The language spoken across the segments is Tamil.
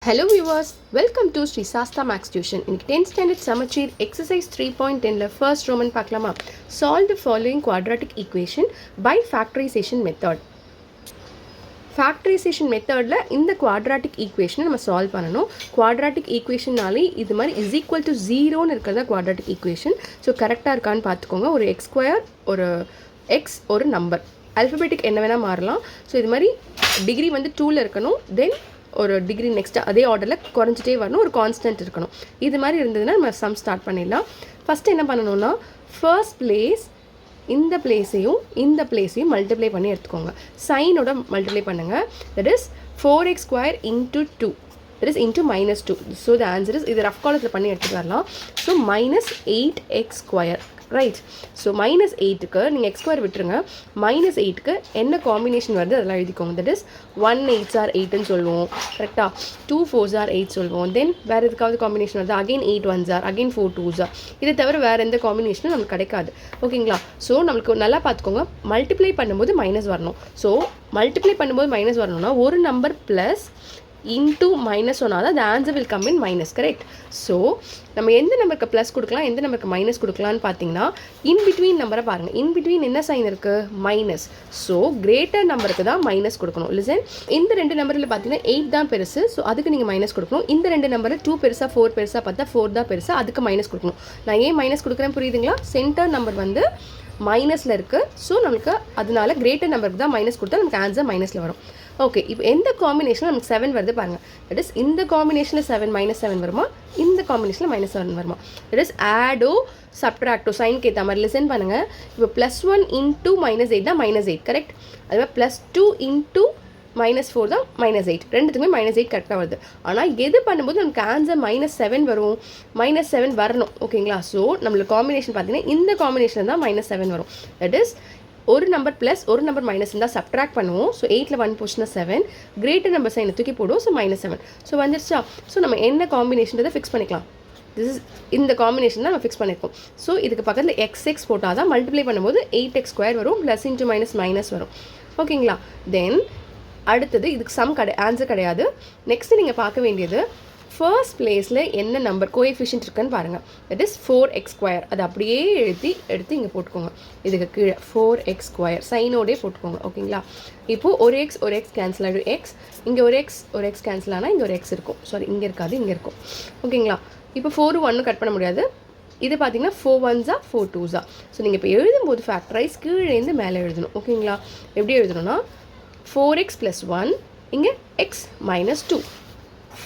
Hello viewers, welcome to Sri Sasta Max Tuition. In 10th standard Samachir exercise 3.10 la first Roman paklama. Solve the following quadratic equation by factorization method. Factorization method la இந்த quadratic equation நம்ம solve பண்ணனும். Quadratic equation நாலே இது மாதிரி is equal to 0 ன்னு இருக்கறதா quadratic equation. So கரெக்ட்டா இருக்கான்னு பாத்துக்கோங்க. ஒரு x square ஒரு x ஒரு நம்பர். Alphabetic என்ன வேணா மாறலாம். So இது மாதிரி டிகிரி வந்து 2 ல இருக்கணும். Then ஒரு டிகிரி நெக்ஸ்ட் அதே ஆர்டரில் குறைஞ்சிட்டே வரணும், ஒரு கான்ஸ்டன்ட் இருக்கணும். இது மாதிரி இருந்ததுன்னா நம்ம சம் ஸ்டார்ட் பண்ணிடலாம். ஃபஸ்ட்டு என்ன பண்ணணும்னா ஃபர்ஸ்ட் பிளேஸ் இந்த பிளேஸையும் மல்டிப்ளை பண்ணி எடுத்துக்கோங்க. சைனோட மல்டிப்ளை பண்ணுங்கள். That is 4x square into 2, that is into minus 2. So the answer is இது ரஃப் காலத்தில் பண்ணி எடுத்துட்டு வரலாம். So minus 8x square, right. So minus 8க்கு நீங்கள் x square விட்டுருங்க. minus 8க்கு என்ன காம்பினேஷன் வருது அதெல்லாம் எழுதிக்கோங்க. தட் இஸ் 1 8s are 8ன்னு சொல்லுவோம், கரெக்டாக. 2 4s are 8 சொல்லுவோம். தென் வேறு எதுக்காவது காம்பினேஷன் வருது, again 8 1s are, again 4 2s are. இதை தவிர வேறு எந்த காம்பினேஷனும் நமக்கு கிடைக்காது, ஓகேங்களா. ஸோ நம்மளுக்கு நல்லா பார்த்துக்கோங்க, மல்டிப்ளை பண்ணும்போது மைனஸ் வரணும். ஸோ மல்டிப்ளை பண்ணும்போது மைனஸ் வரணும்னா ஒரு நம்பர் ப்ளஸ் into minus சொன்னால் the answer will come in minus, correct. So நம்ம எந்த நம்பருக்கு ப்ளஸ் கொடுக்கலாம், எந்த நம்பருக்கு மைனஸ் கொடுக்கலான்னு பார்த்தீங்கன்னா இன் பிட்வீன் நம்பரை பாருங்கள். இன் பிட்வீன் என்ன சைன் இருக்குது, மைனஸ். ஸோ கிரேட்டர் நம்பருக்கு தான் மைனஸ் கொடுக்கணும். லிசன், இந்த ரெண்டு நம்பரில் பார்த்தீங்கன்னா 8 தான் பெருசு, ஸோ அதுக்கு நீங்கள் மைனஸ் கொடுக்கணும். இந்த ரெண்டு நம்பரில் 2 பெருசா 4 பெருசா பார்த்தா 4 தான் பெருசா, அதுக்கு மைனஸ் கொடுக்கணும். நான் ஏன் மைனஸ் கொடுக்குறேன் புரியுதுங்களா. சென்டர் நம்பர் வந்து மைனஸில் இருக்குது, ஸோ நமக்கு அதனால கிரேட்டர் நம்பருக்கு தான் மைனஸ் கொடுத்தா நமக்கு ஆன்சர் மைனஸில் வரும். ஓகே, இப்போ எந்த காம்பினேஷனில் நமக்கு 7 வருது பாருங்கள். தட் இஸ் இந்த காம்பினேஷனில் 7 -7 வருமா, இந்த காம்பினேஷனில் -7 வருமா. தட் இஸ் ஆடோ சப்ட்ராக்டோ சைனுக்கு ஏற்ற மாதிரி லிசன் பண்ணுங்கள். இப்போ +1 into -8 தான் -8, கரெக்ட். அதுவே +2 into -4 தான் -8. ரெண்டுத்துக்குமே -8 கரெக்டாக வருது. ஆனால் எது பண்ணும்போது நமக்கு ஆன்சர் -7 வரும், -7 வரணும், ஓகேங்களா. ஸோ நம்மளுக்கு காம்பினேஷன் பார்த்தீங்கன்னா இந்த காம்பினேஷன் தான் -7 வரும். தட் இஸ் ஒரு நம்பர் ப்ளஸ் ஒரு நம்பர் மைனஸ் இருந்தால் சப்ட்ராக்ட் பண்ணுவோம். ஸோ 8ல் 1 போச்சுன்னா 7, கிரேட்டர் நம்பர் சைனை தூக்கி போடுவோம். ஸோ -7. ஸோ வந்துருச்சா. ஸோ நம்ம என்ன காம்பினேஷன்றதை ஃபிக்ஸ் பண்ணிக்கலாம். திஸ் இஸ் இந்த காம்பினேஷன் தான் நம்ம ஃபிக்ஸ் பண்ணியிருக்கோம். ஸோ இதுக்கு பக்கத்தில் xx போட்டால் தான் மல்டிப்ளை பண்ணும்போது 8x square வரும், ப்ளஸ் இன்ட்டு மைனஸ் வரும், ஓகேங்களா. தென் அடுத்தது இதுக்கு சம் ஆன்சர் கிடையாது. நெக்ஸ்ட்டு நீங்கள் பார்க்க வேண்டியது ஃபர்ஸ்ட் பிளேஸில் என்ன நம்பர் கோஎஃபிஷியன்ட் இருக்குன்னு பாருங்கள். That is 4x square. அது அப்படியே எடுத்து இங்கே போட்டுக்கோங்க. இதுக்கு கீழே 4x square சைனோடே போட்டுக்கோங்க, ஓகேங்களா. இப்போது ஒரு எக்ஸ் கேன்சல் ஆகிடும். எக்ஸ் இங்கே ஒரு எக்ஸ் கேன்சல் ஆனால் இங்கே ஒரு எக்ஸ் இருக்கும். சாரி, இங்கே இருக்காது, இங்கே இருக்கும், ஓகேங்களா. இப்போ 4 1 கட் பண்ண முடியாது. இது பார்த்தீங்கன்னா 4 1s are 4 2s are. So நீங்கள் இப்போ எழுதும்போது ஃபேக்டரைஸ் கீழேருந்து மேலே எழுதணும், ஓகேங்களா. எப்படி எழுதணும்னா 4x + 1, இங்கே x - 2,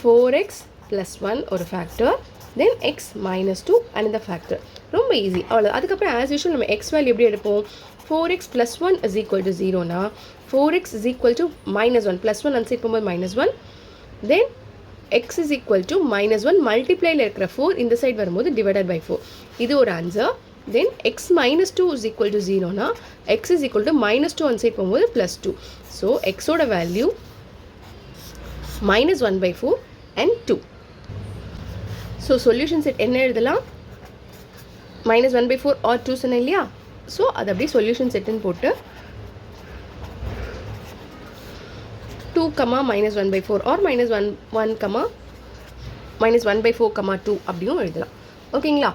4x + 1 ஒரு ஃபேக்டர், தென் x - 2 another ஃபேக்டர். ரொம்ப ஈஸி, அவ்வளோ. அதுக்கப்புறம் ஆஸ் யூஷுவல் நம்ம x வேல்யூ எப்படி எடுப்போம், 4x + 1 is equal to 0னா 4x is equal to -1, +1 அன்சைட் போகும்போது -1, தென் x is equal to -1 மல்டிப்ளைல இருக்கிற 4 இந்த சைடு வரும்போது டிவைடட் பை 4. இது ஒரு answer. Then x - 2 is equal to 0னா x is equal to -2 அன்சைட் போகும்போது +2. ஸோ எக்ஸோட value -1/4 and 2. So solution set என்ன எழுதலாம், -1/4 or 2 சொன்னேன் இல்லையா. ஸோ அது அப்படியே சொல்யூஷன் செட்டுன்னு போட்டு 2, -1/4 or -1, -1/4, 2 அப்படியும் எழுதலாம், ஓகேங்களா.